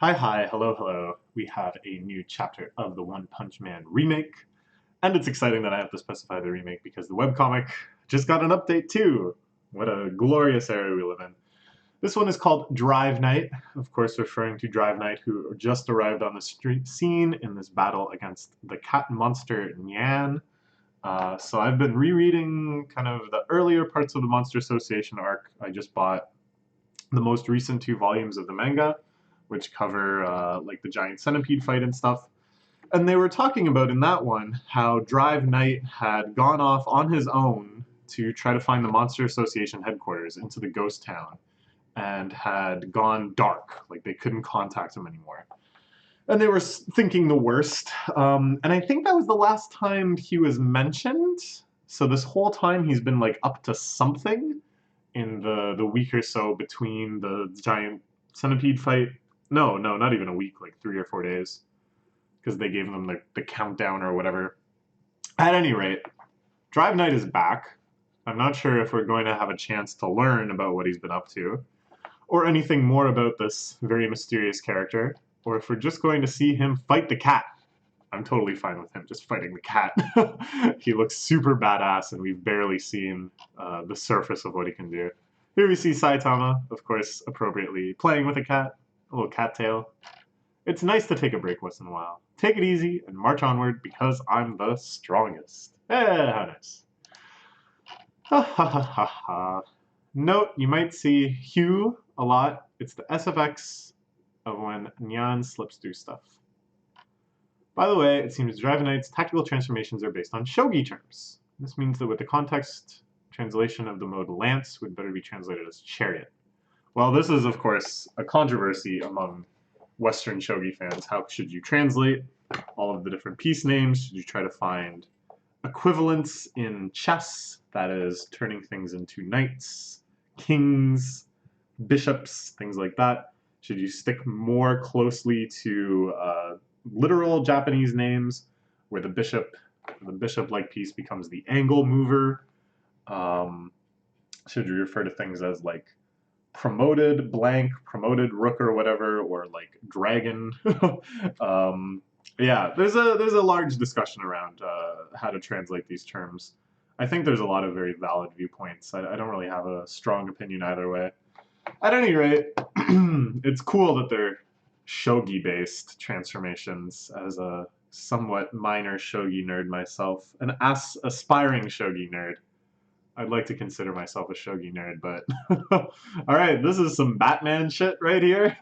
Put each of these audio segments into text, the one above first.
Hi, hello, hello. We have a new chapter of the One Punch Man remake, and it's exciting that I have to specify the remake because the webcomic just got an update too. What a glorious era we live in. This one is called Drive Knight, of course referring to Drive Knight, who just arrived on the street scene in this battle against the cat monster Nyan. So I've been rereading kind of the earlier parts of the Monster Association arc. I just bought the most recent two volumes of the manga, which cover like the giant centipede fight and stuff. And they were talking about in that one how Drive Knight had gone off on his own to try to find the Monster Association headquarters into the ghost town and had gone dark, like they couldn't contact him anymore. And they were thinking the worst. And I think that was the last time he was mentioned. So this whole time he's been like up to something in the week or so between the giant centipede fight. No, not even a week, like 3 or 4 days, because they gave them the countdown or whatever. At any rate, Drive Knight is back. I'm not sure if we're going to have a chance to learn about what he's been up to, or anything more about this very mysterious character, or if we're just going to see him fight the cat. I'm totally fine with him just fighting the cat. He looks super badass, and we've barely seen the surface of what he can do. Here we see Saitama, of course, appropriately playing with a cat, a little cattail. It's nice to take a break once in a while. Take it easy and march onward because I'm the strongest. How nice. Ha ha ha ha ha. Note, you might see Hugh a lot. It's the SFX of when Nyan slips through stuff. By the way, it seems Drive Knight's tactical transformations are based on shogi terms. This means that with the context translation of the mode lance would better be translated as chariot. Well, this is, of course, a controversy among Western shogi fans. How should you translate all of the different piece names? Should you try to find equivalents in chess, that is, turning things into knights, kings, bishops, things like that? Should you stick more closely to literal Japanese names, where the bishop-like piece becomes the angle mover? Should you refer to things as like promoted blank, promoted rook or whatever, or like dragon? Yeah, there's a large discussion around how to translate these terms. I think there's a lot of very valid viewpoints. I don't really have a strong opinion either way. At any rate, it's cool that they're shogi-based transformations. As a somewhat minor shogi nerd myself, an aspiring shogi nerd, I'd like to consider myself a shogi nerd, but all right, this is some Batman shit right here.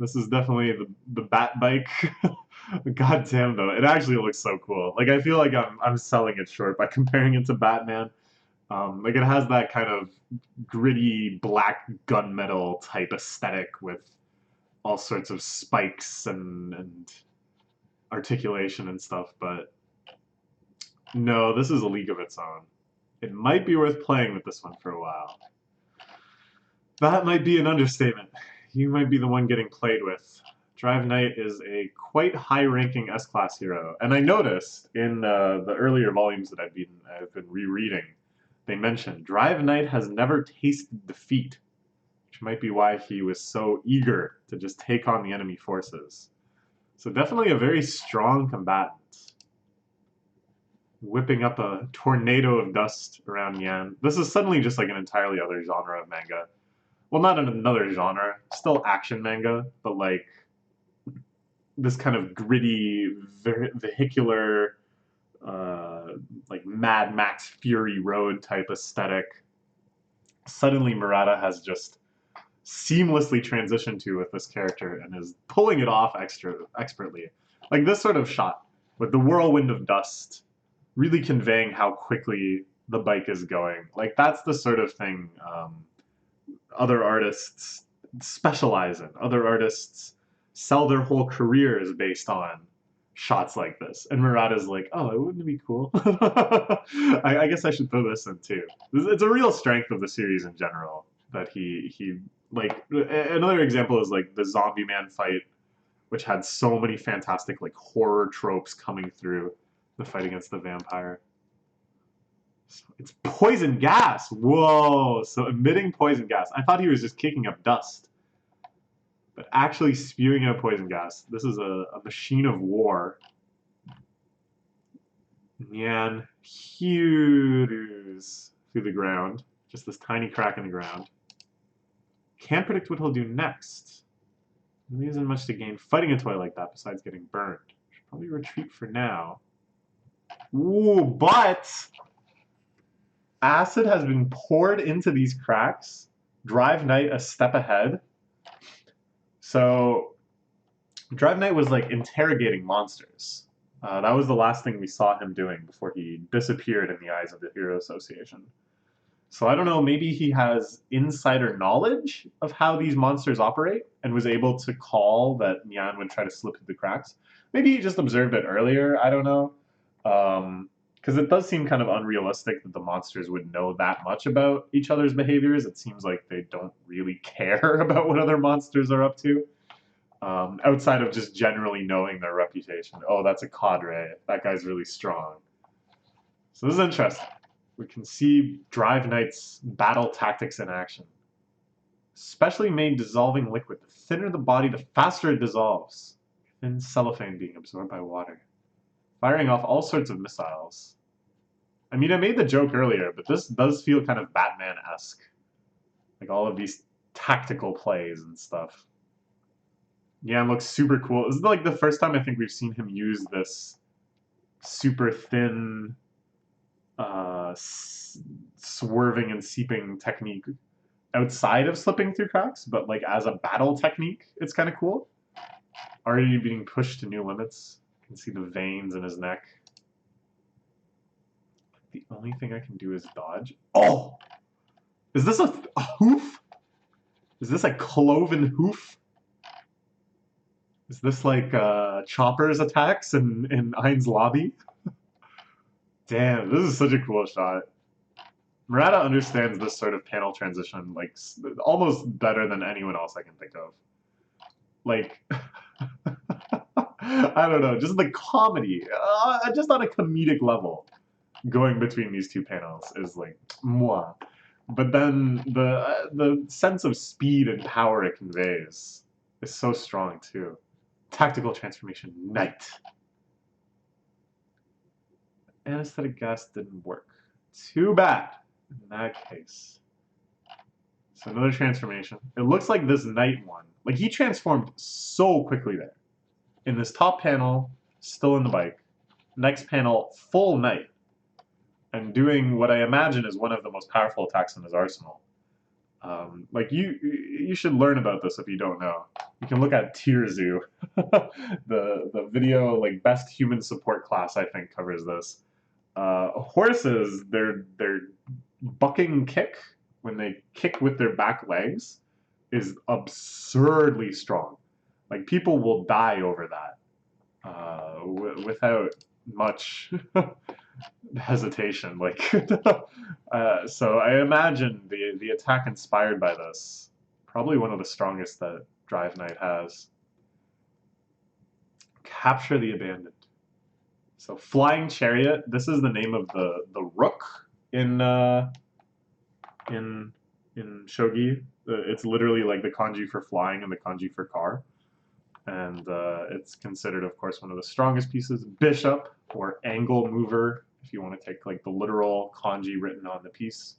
This is definitely the Bat bike. God damn though, it actually looks so cool. Like I feel like I'm selling it short by comparing it to Batman. Like it has that kind of gritty black gunmetal type aesthetic with all sorts of spikes and articulation and stuff, but no, this is a league of its own. It might be worth playing with this one for a while. That might be an understatement. You might be the one getting played with. Drive Knight is a quite high-ranking S-class hero, and I noticed in the earlier volumes that I've been rereading, they mentioned Drive Knight has never tasted defeat, which might be why he was so eager to just take on the enemy forces. So definitely a very strong combatant. Whipping up a tornado of dust around Yan. This is suddenly just like an entirely other genre of manga. Well, not another genre, still action manga, but like this kind of gritty, vehicular, like Mad Max Fury Road type aesthetic. Suddenly Murata has just seamlessly transitioned to with this character and is pulling it off expertly. Like this sort of shot with the whirlwind of dust really conveying how quickly the bike is going. Like that's the sort of thing other artists specialize in. Other artists sell their whole careers based on shots like this. And Murata's like, oh, it wouldn't be cool. I guess I should throw this in too. It's a real strength of the series in general that he like. Another example is like the Zombie Man fight, which had so many fantastic like horror tropes coming through the fight against the vampire. It's poison gas! Whoa! So emitting poison gas. I thought he was just kicking up dust. but actually spewing out poison gas. This is a machine of war. Nyan hews through the ground. Just this tiny crack in the ground. Can't predict what he'll do next. Really isn't much to gain fighting a toy like that besides getting burned. Should probably retreat for now. Ooh, but acid has been poured into these cracks. Drive Knight a step ahead. So Drive Knight was like interrogating monsters. That was the last thing we saw him doing before he disappeared in the eyes of the Hero Association. So I don't know, maybe he has insider knowledge of how these monsters operate and was able to call that Nyan would try to slip through the cracks. Maybe he just observed it earlier, I don't know. Because it does seem kind of unrealistic that the monsters would know that much about each other's behaviors. It seems like they don't really care about what other monsters are up to. Outside of just generally knowing their reputation. Oh, that's a cadre. That guy's really strong. So this is interesting. We can see Drive Knight's battle tactics in action. Specially made dissolving liquid. The thinner the body, the faster it dissolves. Thin cellophane being absorbed by water. Firing off all sorts of missiles. I mean, I made the joke earlier, but this does feel kind of Batman-esque. Like all of these tactical plays and stuff. Yeah, it looks super cool. This is like the first time I think we've seen him use this super thin, swerving and seeping technique outside of slipping through cracks, but like as a battle technique, it's kind of cool. Already being pushed to new limits. You can see the veins in his neck. The only thing I can do is dodge. Oh! Is this a hoof? Is this a cloven hoof? Is this like Chopper's attacks in Ein's lobby? Damn, this is such a cool shot. Murata understands this sort of panel transition like almost better than anyone else I can think of. Like, I don't know, just the comedy, just on a comedic level, going between these two panels is like, mwah. But then the sense of speed and power it conveys is so strong too. Tactical transformation, Knight. Anesthetic gas didn't work. Too bad in that case. So another transformation. It looks like this Knight one. Like he transformed so quickly there. In this top panel, still in the bike. Next panel, full Knight. And doing what I imagine is one of the most powerful attacks in his arsenal. Like you should learn about this if you don't know. You can look at Tier Zoo. the video like best human support class I think covers this. Horses, their bucking kick when they kick with their back legs is absurdly strong. Like people will die over that without much hesitation. Like so I imagine the attack inspired by this, probably one of the strongest that Drive Knight has. Capture the Abandoned. So Flying Chariot, this is the name of the rook in Shogi. It's literally like the kanji for flying and the kanji for car. And it's considered, of course, one of the strongest pieces. Bishop, or angle mover, if you want to take like the literal kanji written on the piece.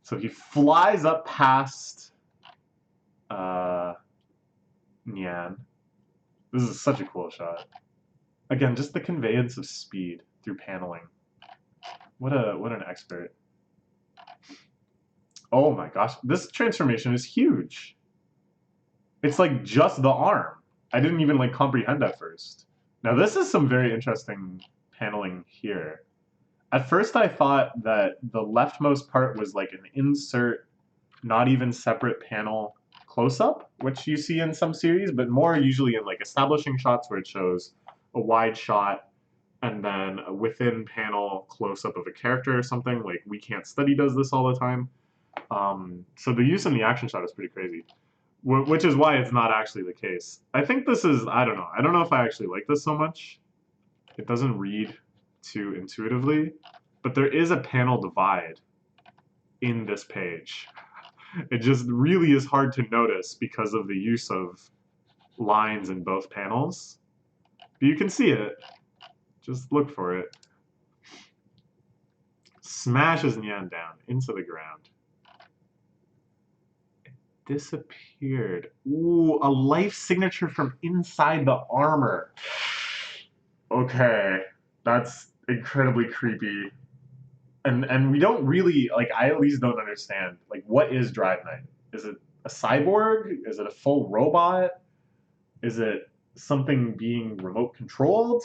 So he flies up past Nyan. This is such a cool shot. Again, just the conveyance of speed through paneling. What an expert. Oh my gosh, this transformation is huge. It's like just the arm. I didn't even like comprehend at first. Now this is some very interesting paneling here. At first I thought that the leftmost part was like an insert, not even separate panel close-up, which you see in some series, but more usually in like establishing shots where it shows a wide shot and then a within panel close-up of a character or something. Like We Can't Study does this all the time. So the use in the action shot is pretty crazy, which is why it's not actually the case. I think this is, I don't know if I actually like this so much. It doesn't read too intuitively, but there is a panel divide in this page. It just really is hard to notice because of the use of lines in both panels. But you can see it. Just look for it. Smashes Nyan down into the ground. It disappeared. Ooh, a life signature from inside the armor. Okay, that's incredibly creepy. And we don't really, like, I at least don't understand, like, what is Drive Knight? Is it a cyborg? Is it a full robot? Is it something being remote controlled?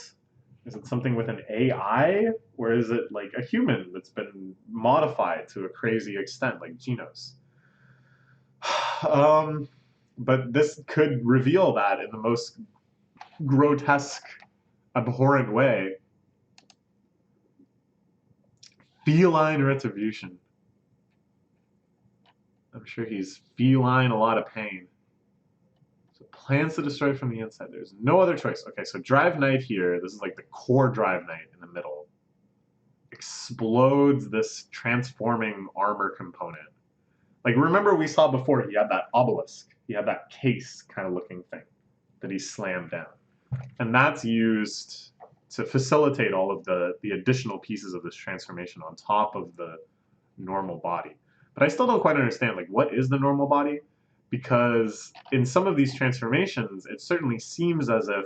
Is it something with an AI? Or is it like a human that's been modified to a crazy extent, like Genos? But this could reveal that in the most grotesque, abhorrent way. Feline retribution. I'm sure he's feline a lot of pain. So plans to destroy from the inside. There's no other choice. Okay, so Drive Knight here. This is like the core Drive Knight in the middle. Explodes this transforming armor component. Like, remember we saw before he had that obelisk. He had that case kind of looking thing that he slammed down. And that's used to facilitate all of the additional pieces of this transformation on top of the normal body. But I still don't quite understand, like, what is the normal body? Because in some of these transformations, it certainly seems as if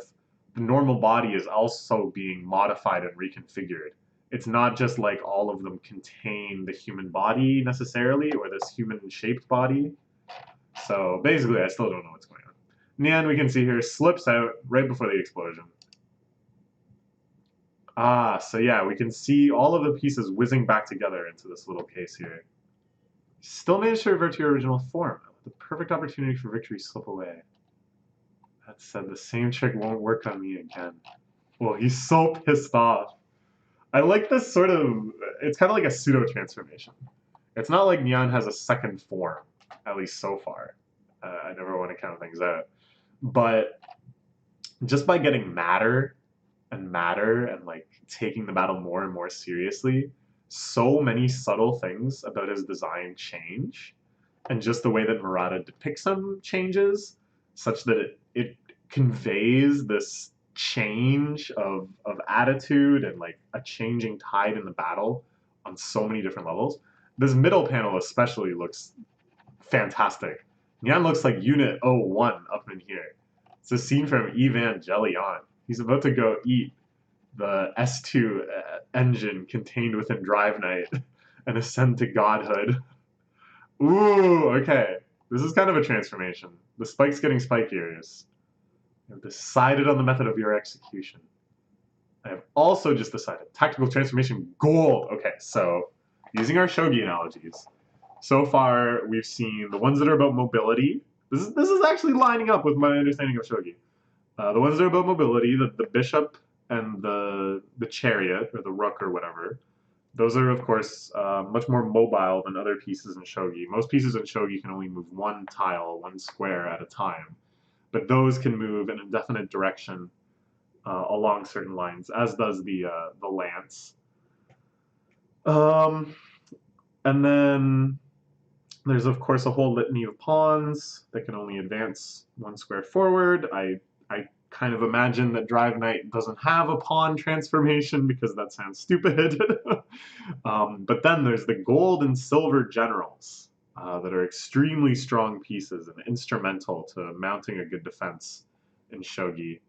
the normal body is also being modified and reconfigured. It's not just like all of them contain the human body necessarily, or this human-shaped body. So basically, I still don't know what's going on. Nyan, we can see here, slips out right before the explosion. Ah, so yeah, we can see all of the pieces whizzing back together into this little case here. Still managed to revert to your original form. The perfect opportunity for victory slip away. That said, the same trick won't work on me again. Well, he's so pissed off. I like this sort of, it's kind of like a pseudo-transformation. It's not like Nyan has a second form, at least so far. I never want to count things out. But just by getting madder and madder and like taking the battle more and more seriously, so many subtle things about his design change. And just the way that Murata depicts him changes, such that it conveys this change of attitude and like a changing tide in the battle on so many different levels. This middle panel especially looks fantastic. Nyan looks like Unit 01 up in here. It's a scene from Evangelion. He's about to go eat the S2 engine contained within Drive Knight and ascend to godhood. Ooh, okay. This is kind of a transformation. The spike's getting spikier. I have decided on the method of your execution. I have also just decided. Tactical transformation gold. Okay, so using our shogi analogies, so far we've seen the ones that are about mobility. This is actually lining up with my understanding of shogi. The ones that are about mobility, the bishop and the chariot or the rook or whatever. Those are, of course, much more mobile than other pieces in shogi. Most pieces in shogi can only move one tile, one square at a time. But those can move in a definite direction along certain lines, as does the lance. And then there's, of course, a whole litany of pawns that can only advance one square forward. I kind of imagine that Drive Knight doesn't have a pawn transformation because that sounds stupid. But then there's the gold and silver generals that are extremely strong pieces and instrumental to mounting a good defense in shogi,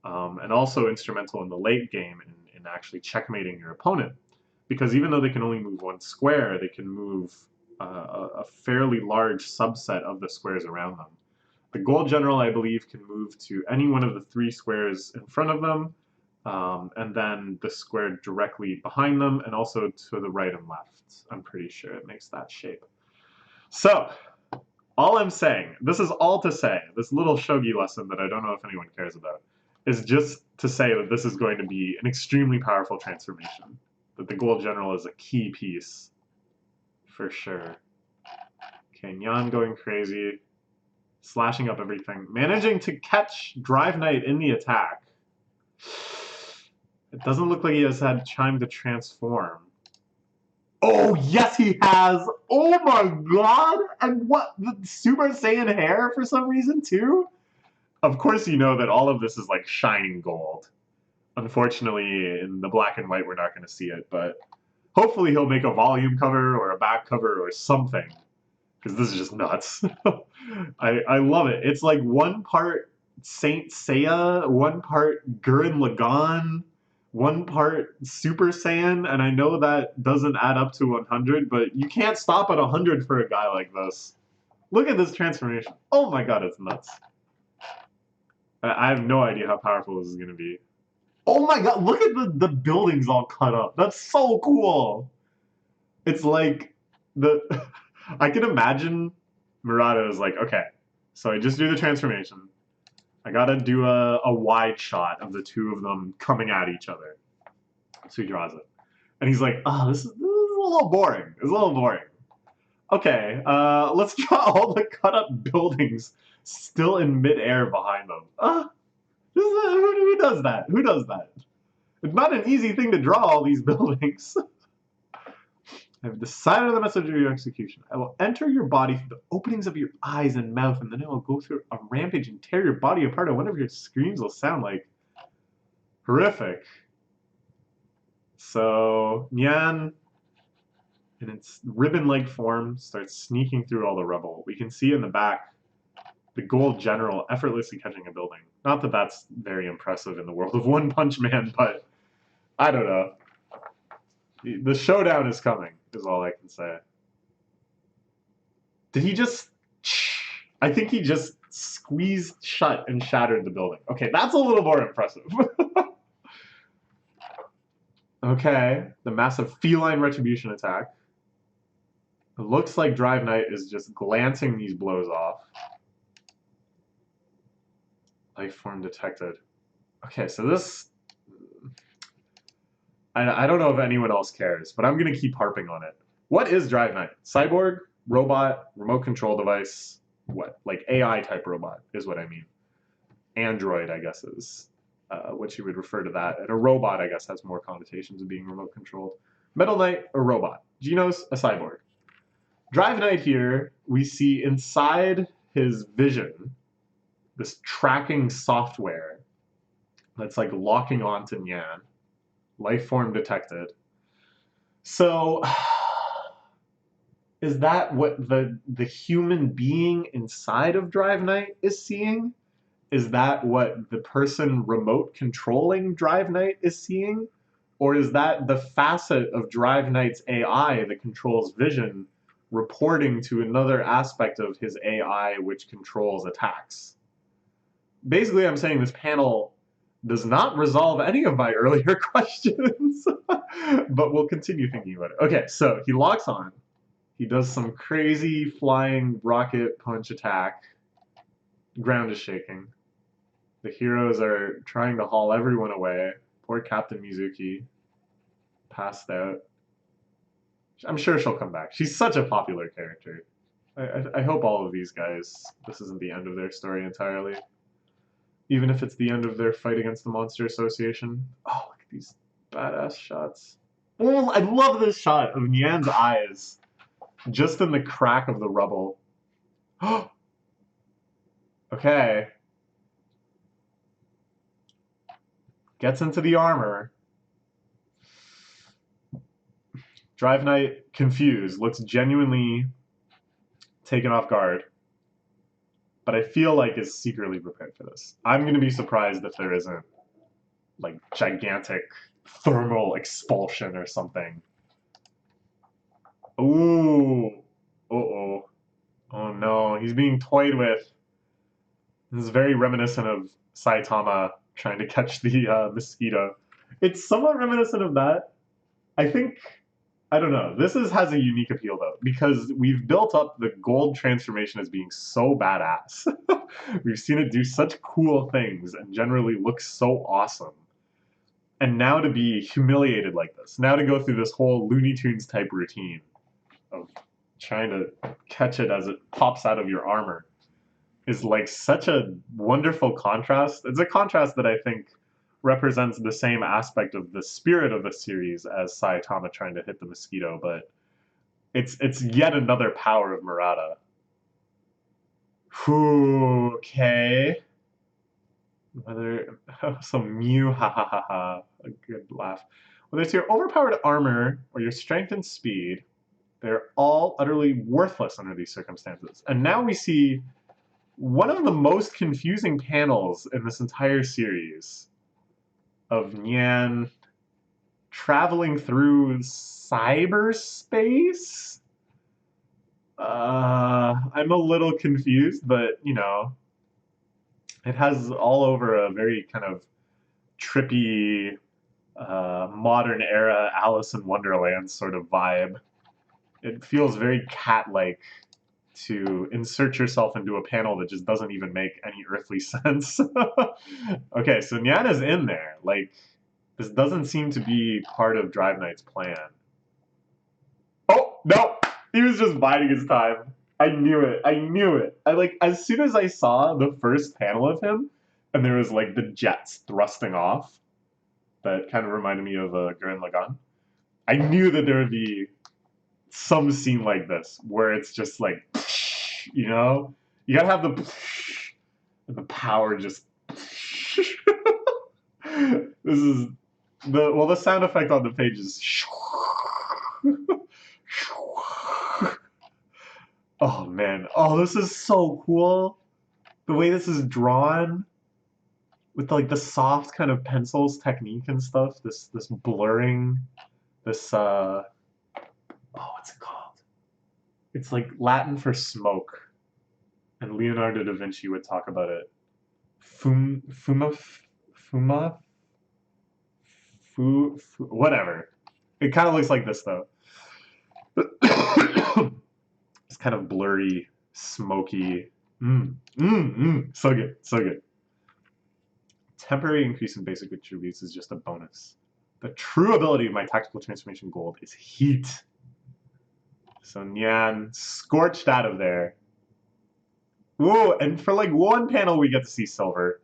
and also instrumental in the late game in actually checkmating your opponent. Because even though they can only move one square, they can move a fairly large subset of the squares around them. The gold general, I believe, can move to any one of the three squares in front of them, and then the square directly behind them, and also to the right and left. I'm pretty sure it makes that shape. So, all I'm saying, this is all to say, this little shogi lesson that I don't know if anyone cares about, is just to say that this is going to be an extremely powerful transformation. That the gold general is a key piece, for sure. Okay, Nyan going crazy. Slashing up everything. Managing to catch Drive Knight in the attack. It doesn't look like he has had time to transform. Oh, yes, he has. Oh my god. And what? The Super Saiyan hair for some reason, too? Of course, you know that all of this is like shining gold. Unfortunately, in the black and white, we're not going to see it, but hopefully he'll make a volume cover or a back cover or something. Because this is just nuts. I love it. It's like one part Saint Seiya, one part Gurren Lagann, one part Super Saiyan, and I know that doesn't add up to 100, but you can't stop at 100 for a guy like this. Look at this transformation. Oh my god, it's nuts. I have no idea how powerful this is going to be. Oh my god, look at the buildings all cut up. That's so cool. It's like the I can imagine Murata is like, okay, so I just do the transformation. I gotta do a wide shot of the two of them coming at each other. So he draws it. And he's like, oh, this is a little boring. It's a little boring. Okay, let's draw all the cut up buildings still in midair behind them. Who does that? Who does that? It's not an easy thing to draw all these buildings. I have decided on the message of your execution. I will enter your body through the openings of your eyes and mouth, and then I will go through a rampage and tear your body apart. I wonder if your screams will sound like horrific. So Nyan, in its ribbon-like form, starts sneaking through all the rubble. We can see in the back the gold general effortlessly catching a building. Not that that's very impressive in the world of One Punch Man, but I don't know. The showdown is coming, is all I can say. Did he just... I think he just squeezed shut and shattered the building. Okay, that's a little more impressive. Okay, the massive feline retribution attack. It looks like Drive Knight is just glancing these blows off. Life form detected. Okay, so this... I don't know if anyone else cares, but I'm going to keep harping on it. What is Drive Knight? Cyborg, robot, remote control device, what? Like AI type robot is what I mean. Android, I guess, is what you would refer to that. And a robot, I guess, has more connotations of being remote controlled. Metal Knight, a robot. Genos, a cyborg. Drive Knight here, we see inside his vision this tracking software that's like locking onto Nyan. Life form detected. So, is that what the human being inside of Drive Knight is seeing? Is that what the person remote controlling Drive Knight is seeing? Or is that the facet of Drive Knight's AI that controls vision reporting to another aspect of his AI which controls attacks? Basically, I'm saying this panel does not resolve any of my earlier questions, but we'll continue thinking about it. Okay, so he locks on. He does some crazy flying rocket punch attack. Ground is shaking. The heroes are trying to haul everyone away. Poor Captain Mizuki. Passed out. I'm sure she'll come back. She's such a popular character. I hope all of these guys, this isn't the end of their story entirely. Even if it's the end of their fight against the Monster Association. Oh, look at these badass shots. Oh, I love this shot of Nyan's eyes just in the crack of the rubble. Okay. Gets into the armor. Drive Knight, confused, looks genuinely taken off guard. But I feel like is secretly prepared for this. I'm going to be surprised if there isn't like gigantic thermal expulsion or something. Ooh. Uh-oh. Oh no, he's being toyed with. This is very reminiscent of Saitama trying to catch the mosquito. It's somewhat reminiscent of that. I think, I don't know. This has a unique appeal though, because we've built up the gold transformation as being so badass. We've seen it do such cool things and generally look so awesome. And now to be humiliated like this, now to go through this whole Looney Tunes type routine of trying to catch it as it pops out of your armor is like such a wonderful contrast. It's a contrast that I think represents the same aspect of the spirit of the series as Saitama trying to hit the mosquito, but it's yet another power of Murata. Whew, okay. Whether some Mew, ha ha ha ha, a good laugh. Whether it's your overpowered armor or your strength and speed, they're all utterly worthless under these circumstances. And now we see one of the most confusing panels in this entire series of Nyan traveling through cyberspace. I'm a little confused, but you know, it has all over a very kind of trippy, modern era Alice in Wonderland sort of vibe. It feels very cat-like to insert yourself into a panel that just doesn't even make any earthly sense. Okay, so Nyan is in there. Like, this doesn't seem to be part of Drive Knight's plan. Oh, no! He was just biding his time. I knew it. I knew it. As soon as I saw the first panel of him, and there was like the jets thrusting off, that kind of reminded me of Gurren Lagann. I knew that there would be some scene like this where it's just like, you know, you gotta have the power just. This is the sound effect on the page is. Oh man, oh this is so cool. The way this is drawn with like the soft kind of pencils technique and stuff, this blurring, this oh what's it called? It's like Latin for smoke. And Leonardo da Vinci would talk about it. Whatever. It kind of looks like this though. It's kind of blurry, smoky. So good, so good. Temporary increase in basic attributes is just a bonus. The true ability of my tactical transformation gold is heat. So Nyan scorched out of there. Whoa, and for like one panel we get to see Silver,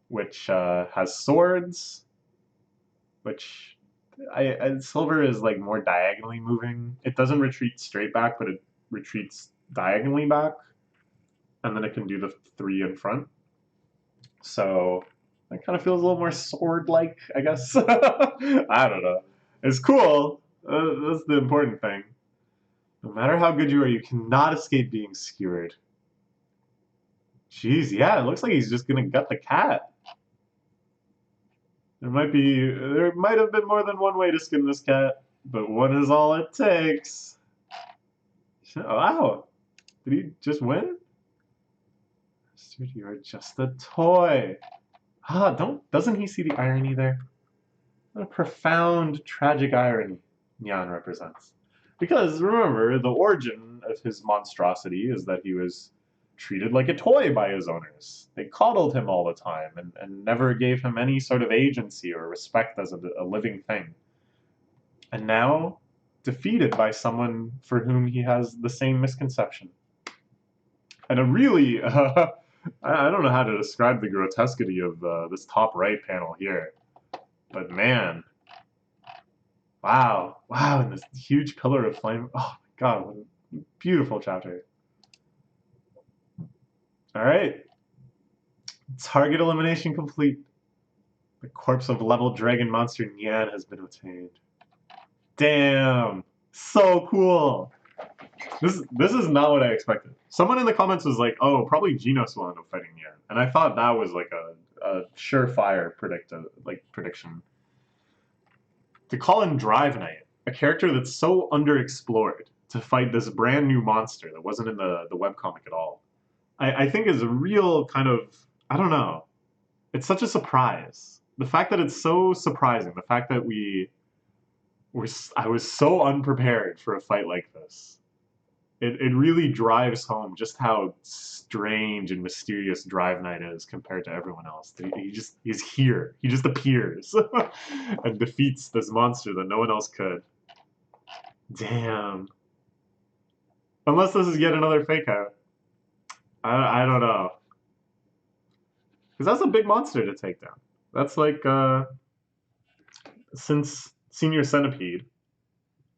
which has swords, which Silver is like more diagonally moving. It doesn't retreat straight back, but it retreats diagonally back, and then it can do the 3 in front. So it kind of feels a little more sword-like, I guess. I don't know. It's cool. That's the important thing. No matter how good you are, you cannot escape being skewered. Jeez, yeah, it looks like he's just gonna gut the cat. There might have been more than one way to skin this cat, but one is all it takes. Wow, did he just win? You're just a toy. Doesn't he see the irony there? What a profound, tragic irony Nyan represents. Because remember, the origin of his monstrosity is that he was treated like a toy by his owners. They coddled him all the time and never gave him any sort of agency or respect as a living thing. And now, defeated by someone for whom he has the same misconception. And a really, I don't know how to describe the grotesquity of this top right panel here. But man, wow, and this huge pillar of flame. Oh my god, what a beautiful chapter. All right, target elimination complete. The corpse of level dragon monster Nyan has been obtained. Damn, so cool. This is not what I expected. Someone in the comments was like, "Oh, probably Genos will end up fighting Nyan," and I thought that was like a surefire prediction. To call in Drive Knight, a character that's so underexplored, to fight this brand new monster that wasn't in the webcomic at all, I think is a real kind of, I don't know, it's such a surprise. The fact that it's so surprising, the fact that I was so unprepared for a fight like this, it really drives home just how strange and mysterious Drive Knight is compared to everyone else. He's here. He just appears and defeats this monster that no one else could. Damn. Unless this is yet another fake out. I don't know. Because that's a big monster to take down. That's like since Senior Centipede,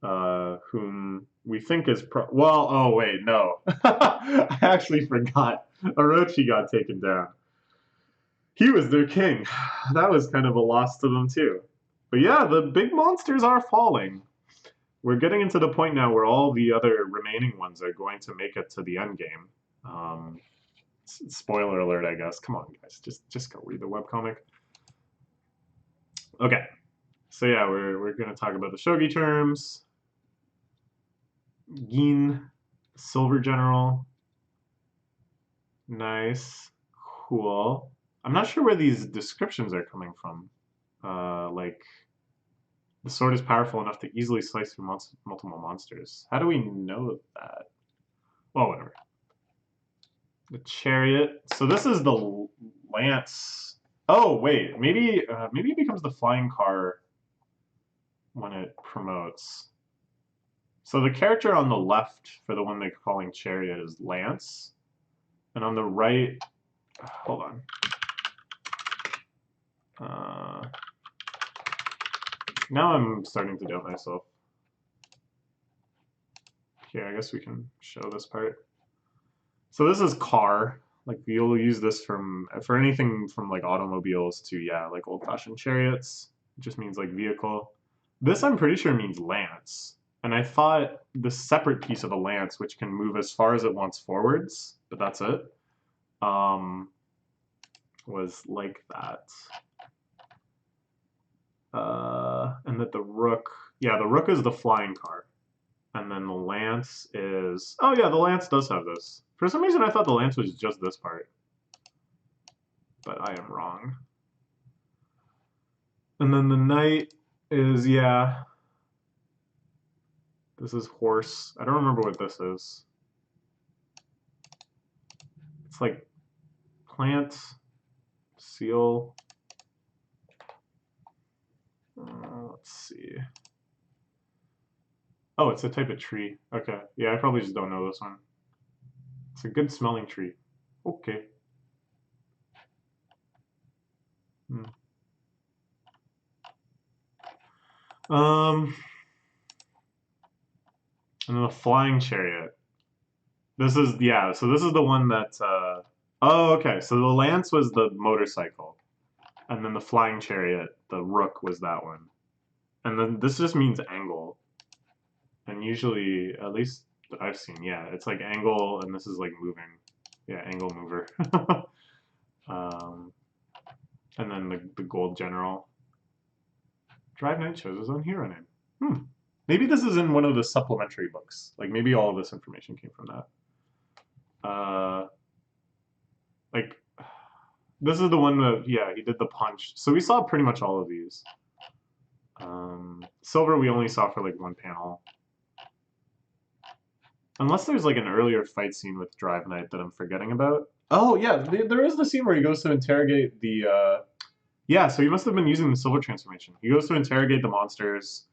whom we think is well. Oh wait, no, I actually forgot. Orochi got taken down. He was their king. That was kind of a loss to them too. But yeah, the big monsters are falling. We're getting into the point now where all the other remaining ones are going to make it to the end game. Um, spoiler alert, I guess. Come on, guys, just go read the webcomic. Okay, so yeah, we're gonna talk about the shogi terms. Gin, Silver General. Nice, cool. I'm not sure where these descriptions are coming from. Like the sword is powerful enough to easily slice through multiple monsters. How do we know that? Well, whatever. The chariot. So this is the lance. Oh wait, maybe it becomes the flying car when it promotes. So the character on the left for the one they're calling chariot is Lance, and on the right, hold on. Now I'm starting to doubt myself. Here, I guess we can show this part. So this is car. Like you'll use this for anything from like automobiles to yeah, like old-fashioned chariots. It just means like vehicle. This I'm pretty sure means lance. And I thought the separate piece of a lance, which can move as far as it wants forwards, but that's it, was like that. And that the rook, yeah, the rook is the flying car. And then the lance is, oh yeah, the lance does have this. For some reason I thought the lance was just this part. But I am wrong. And then the knight is, yeah, this is horse. I don't remember what this is. It's like plant, seal. Let's see. Oh, it's a type of tree. Okay. Yeah, I probably just don't know this one. It's a good smelling tree. Okay. Hmm. And then the flying chariot. This is, yeah, so this is the one that, oh, okay. So the lance was the motorcycle. And then the flying chariot, the rook, was that one. And then this just means angle. And usually, at least that I've seen, yeah, it's like angle, and this is like moving. Yeah, angle mover. And then the gold general. Drive Knight shows his own hero name. Maybe this is in one of the supplementary books. Like maybe all of this information came from that. Like this is the one that, yeah, he did the punch. So we saw pretty much all of these. Silver we only saw for like one panel. Unless there's like an earlier fight scene with Drive Knight that I'm forgetting about. Oh yeah, there is the scene where he goes to interrogate the, yeah, so he must have been using the silver transformation. He goes to interrogate the monsters,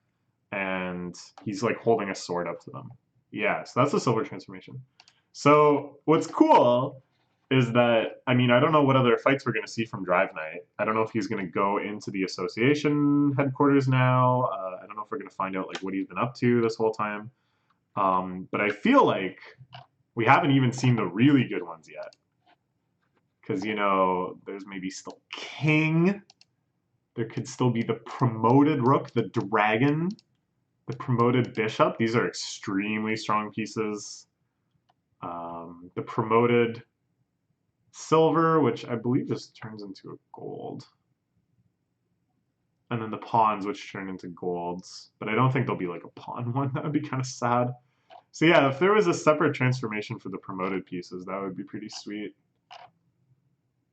and he's like holding a sword up to them. Yeah, so that's the silver transformation. So what's cool is that, I mean, I don't know what other fights we're going to see from Drive Knight. I don't know if he's going to go into the association headquarters now. I don't know if we're going to find out like what he's been up to this whole time. But I feel like we haven't even seen the really good ones yet. Because, you know, there's maybe still King. There could still be the promoted Rook, the Dragon, the promoted Bishop. These are extremely strong pieces. The promoted Silver, which I believe just turns into a gold. And then the pawns, which turn into golds. But I don't think there'll be like a pawn one. That would be kind of sad. So yeah, if there was a separate transformation for the promoted pieces, that would be pretty sweet.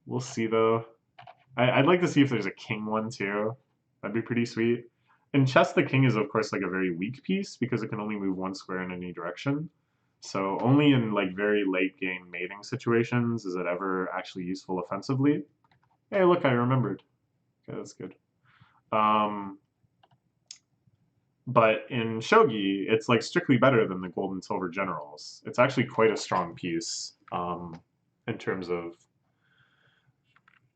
We'll see though. I'd like to see if there's a king one too. That'd be pretty sweet. In chess, the king is of course like a very weak piece because it can only move one square in any direction. So only in like very late game mating situations is it ever actually useful offensively. Hey, look, I remembered. Okay, that's good. But in Shogi, it's like strictly better than the gold and silver generals. It's actually quite a strong piece in terms of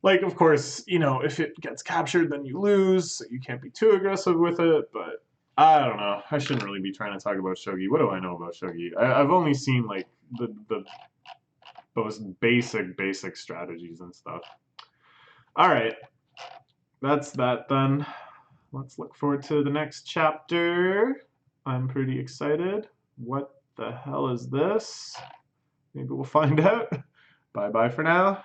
Like, of course, you know, if it gets captured, then you lose, so you can't be too aggressive with it, but I don't know. I shouldn't really be trying to talk about shogi. What do I know about shogi? I've only seen, like, the most basic strategies and stuff. All right, that's that then. Let's look forward to the next chapter. I'm pretty excited. What the hell is this? Maybe we'll find out. Bye-bye for now.